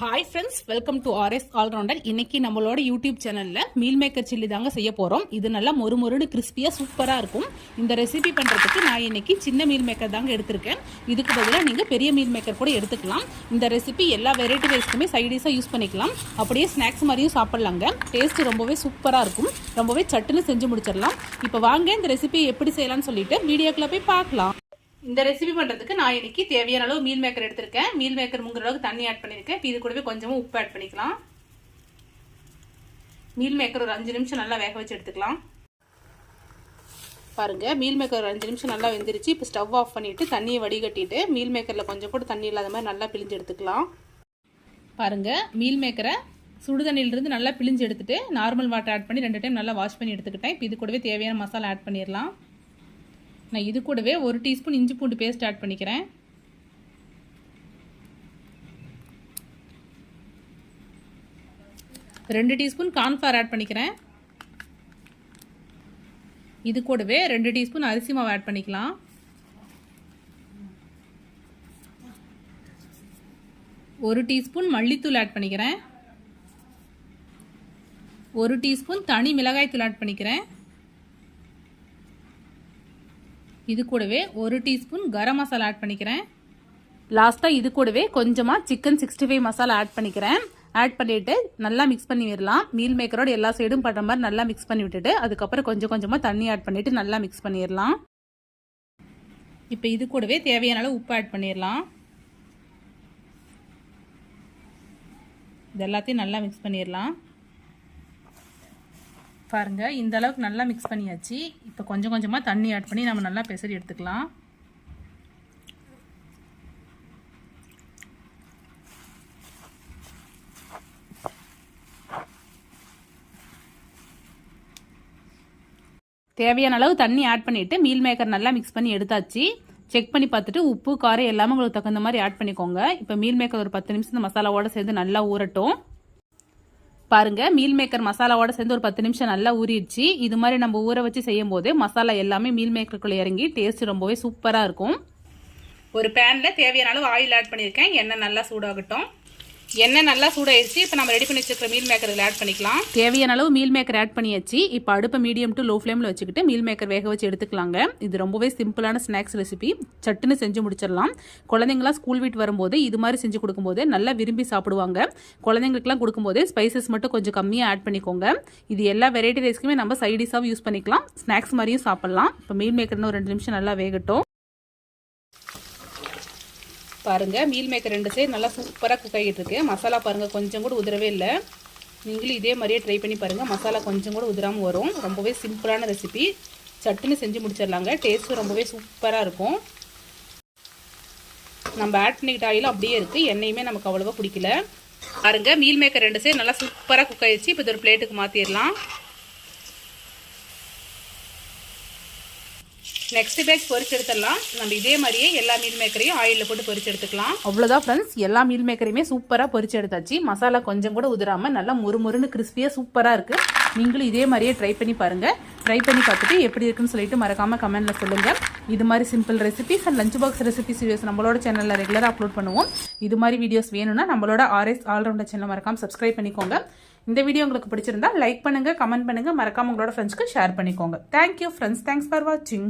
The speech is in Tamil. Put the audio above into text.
Hi friends, welcome to RS allrounder. இன்னைக்கு நம்மளோட யூடியூப் சேனல்ல மீல் மேக்கர் சில்லி தாங்க செய்ய போறோம். இது நல்லா மொறுமொறுன்னு கிறிஸ்பியா சூப்பரா இருக்கும். இந்த ரெசிபி பண்றதுக்கு நான் இன்னைக்கு சின்ன மீல் மேக்கர் தாங்க எடுத்திருக்கேன். இதுக்கு பதிலாக நீங்க பெரிய மீல் மேக்கர் கூட எடுத்துக்கலாம். இந்த ரெசிபி எல்லா வெரைட்டி ரைஸ்க்குமே சைடிஷா யூஸ் பண்ணிக்கலாம். அப்படியே ஸ்நாக்ஸ் மாதிரியும் சாப்பிடலாங்க. டேஸ்ட் ரொம்பவே சூப்பரா இருக்கும். ரொம்பவே சட்டுன்னு செஞ்சு முடிச்சிடலாம். இப்போ வாங்க இந்த ரெசிபி எப்படி செய்யலாம்னு சொல்லிட்டு வீடியோக்குள்ள போய் பார்க்கலாம். இந்த ரெசிபி பண்ணுறதுக்கு நான் இன்னைக்கு தேவையான அளவு மீல் மேக்கர் எடுத்திருக்கேன். மீல் மேக்கர் முங்குற அளவுக்கு தண்ணி ஆட் பண்ணியிருக்கேன். இப்போ இது கூடவே கொஞ்சமாக உப்பு ஆட் பண்ணிக்கலாம். மீல் மேக்கர் ஒரு 5 நிமிஷம் நல்லா வேக வச்சு எடுத்துக்கலாம். பாருங்க, மீல் மேக்கர் ஒரு 5 நிமிஷம் நல்லா வெந்துருச்சு. இப்போ ஸ்டவ் ஆஃப் பண்ணிட்டு தண்ணியை வடிகட்டிட்டு மீல் மேக்கரில் கொஞ்சம் கூட தண்ணி இல்லாத மாதிரி நல்லா பிழிஞ்சு எடுத்துக்கலாம். பாருங்க, மீல் மேக்கரை சுடு தண்ணியிலிருந்து நல்லா பிழிஞ்சு எடுத்துட்டு நார்மல் வாட்டர் ஆட் பண்ணி 2 டைம் நல்லா வாஷ் பண்ணி எடுத்துக்கிட்டேன். இப்போ இது கூடவே தேவையான மசாலா ஆட் பண்ணிடலாம். நான் இது கூடவே 1 டீஸ்பூன் இஞ்சி பூண்டு பேஸ்ட் ஆட் பண்ணிக்கிறேன். 2 டீஸ்பூன் கார்ன்ஃப்ளவர் ஆட் பண்ணிக்கிறேன். இது கூடவே 2 டீஸ்பூன் அரிசி மாவு ஆட் பண்ணிக்கலாம். 1 டீஸ்பூன் மல்லித்தூள் ஆட் பண்ணிக்கிறேன். 1 டீஸ்பூன் தனி மிளகாய் தூள் ஆட் பண்ணிக்கிறேன். இது கூடவே 1 டீஸ்பூன் கரம் மசாலா ஆட் பண்ணிக்கிறேன். லாஸ்ட்டாக இது கூடவே கொஞ்சமாக சிக்கன் 65 மசாலா ஆட் பண்ணிக்கிறேன். ஆட் பண்ணிவிட்டு நல்லா மிக்ஸ் பண்ணி விடலாம். மீல் மேக்கரோட எல்லா சைடும் படுற மாதிரி நல்லா மிக்ஸ் பண்ணி விட்டுட்டு அதுக்கப்புறம் கொஞ்சமாக தண்ணி ஆட் பண்ணிவிட்டு நல்லா மிக்ஸ் பண்ணிடலாம். இப்போ இது கூடவே தேவையான அளவு உப்பு ஆட் பண்ணிடலாம். இது எல்லாத்தையும் நல்லா மிக்ஸ் பண்ணிடலாம். பாருங்க, இந்த அளவுக்கு நல்லா மிக்ஸ் பண்ணியாச்சு. இப்போ கொஞ்சமாக தண்ணி ஆட் பண்ணி நம்ம நல்லா பெசரி எடுத்துக்கலாம். தேவையான அளவு தண்ணி ஆட் பண்ணிட்டு மீல் மேக்கர் நல்லா மிக்ஸ் பண்ணி எடுத்தாச்சு. செக் பண்ணி பார்த்துட்டு உப்பு காரம் எல்லாமே உங்களுக்கு தகுந்த மாதிரி ஆட் பண்ணிக்கோங்க. இப்போ மீல் மேக்கர் ஒரு 10 நிமிஷம் மசாலாவோட சேர்ந்து நல்லா ஊறட்டும். பாருங்க, மீல் மேக்கர் மசாலாவோட சேர்ந்து ஒரு 10 நிமிஷம் நல்லா ஊறிடுச்சு. இது மாதிரி நம்ம ஊற வச்சு செய்யும் போது மசாலா எல்லாமே மீல் மேக்கருக்குள்ள இறங்கி டேஸ்ட் ரொம்பவே சூப்பரா இருக்கும். ஒரு பேன்ல தேவையான அளவு ஆயில் ஆட் பண்ணியிருக்கேன். எண்ணெய் நல்லா சூடாகட்டும். எண்ணெய் நல்லா சூடாயிருச்சு. இப்போ நம்ம ரெடி பண்ணி வச்சுக்கிற மீல் மேக்கர் இதில் ஆட் பண்ணிக்கலாம். தேவையான அளவு மீல் மேக்கர் ஆட் பண்ணியாச்சு. இப்போ அடுப்பை மீடியம் டு லோ ஃப்ளேமில் வச்சுக்கிட்டு மீல் மேக்கர் வேக வச்சு எடுத்துக்கலாங்க. இது ரொம்பவே சிம்பிளான ஸ்நாக்ஸ் ரெசிபி. சட்டுன்னு செஞ்சு முடிச்சிடலாம். குழந்தைங்களாம் ஸ்கூல் விட்டு வரும்போது இது மாதிரி செஞ்சு கொடுக்கும்போது நல்லா விரும்பி சாப்பிடுவாங்க. குழந்தைங்களுக்குலாம் கொடுக்கும்போது ஸ்பைசஸ் மட்டும் கொஞ்சம் கம்மியாக ஆட் பண்ணிக்கோங்க. இது எல்லா வெரைட்டி ரைஸ்க்குமே நம்ம சைடிஷாக யூஸ் பண்ணிக்கலாம். ஸ்நாக்ஸ் மாதிரியும் சாப்பிடலாம். இப்போ மீல் மேக்கர்னு ஒரு 2 நிமிஷம் நல்லா வேகட்டும். பாருங்க, மீல் மேக்கர் 2 சைடு நல்லா சூப்பராக குக் ஆகிட்டு இருக்கு. மசாலா பாருங்க கொஞ்சம் கூட உதிரவே இல்லை. நீங்களும் இதே மாதிரியே ட்ரை பண்ணி பாருங்க. மசாலா கொஞ்சம் கூட உதிராமல் வரும். ரொம்பவே சிம்பிளான ரெசிபி. சட்டுன்னு செஞ்சு முடிச்சிடலாங்க. டேஸ்ட்டும் ரொம்பவே சூப்பராக இருக்கும். நம்ம ஆட் பண்ணிக்கிட்ட ஆயிலும் அப்படியே இருக்கு. எண்ணெயுமே நமக்கு அவ்வளோவா பிடிக்கல. பாருங்க, மீல் மேக்கர் 2 சைடு நல்லா சூப்பராக குக் ஆயிடுச்சு. இப்போ இது ஒரு பிளேட்டுக்கு மாற்றிடலாம். நெக்ஸ்ட் பேட்ச் பொரிச்சு எடுத்துடலாம். நம்ம இதே மாதிரியே எல்லா மீல் மேக்கரையும் ஆயிலில் போட்டு பொரிச்சு எடுத்துக்கலாம். அவ்வளோதான் ஃப்ரெண்ட்ஸ், எல்லா மீல் மேக்கரையுமே சூப்பராக பொரிச்சு எடுத்தாச்சு. மசாலா கொஞ்சம் கூட உதிராமல் நல்லா முறுமுறுன்னு கிறிஸ்பியாக சூப்பராக இருக்குது. நீங்களும் இதே மாதிரியே ட்ரை பண்ணி பாருங்கள். ட்ரை பண்ணி பார்த்துட்டு எப்படி இருக்குன்னு சொல்லிட்டு மறக்காமல் கமெண்ட்டில் சொல்லுங்கள். இது மாதிரி simple recipes and lunch box recipes videos நம்மளோட சேனலில் ரெகுலராக அப்லோட் பண்ணுவோம். இது மாதிரி வீடியோஸ் வேணும்னா நம்மளோட ஆர்எஸ் ஆல்ரவுண்டர் சேனல் மறக்காமல் சப்ஸ்கிரைப் பண்ணிக்கோங்க. இந்த வீடியோ உங்களுக்கு பிடிச்சிருந்தா லைக் பண்ணுங்கள், கமெண்ட் பண்ணுங்கள், மறக்காமல் உங்களோட ஃப்ரெண்ட்ஸ்க்கு ஷேர் பண்ணிக்கோங்க. தேங்க்யூ ஃப்ரெண்ட்ஸ், தேங்க்ஸ் ஃபார் வாட்சிங்.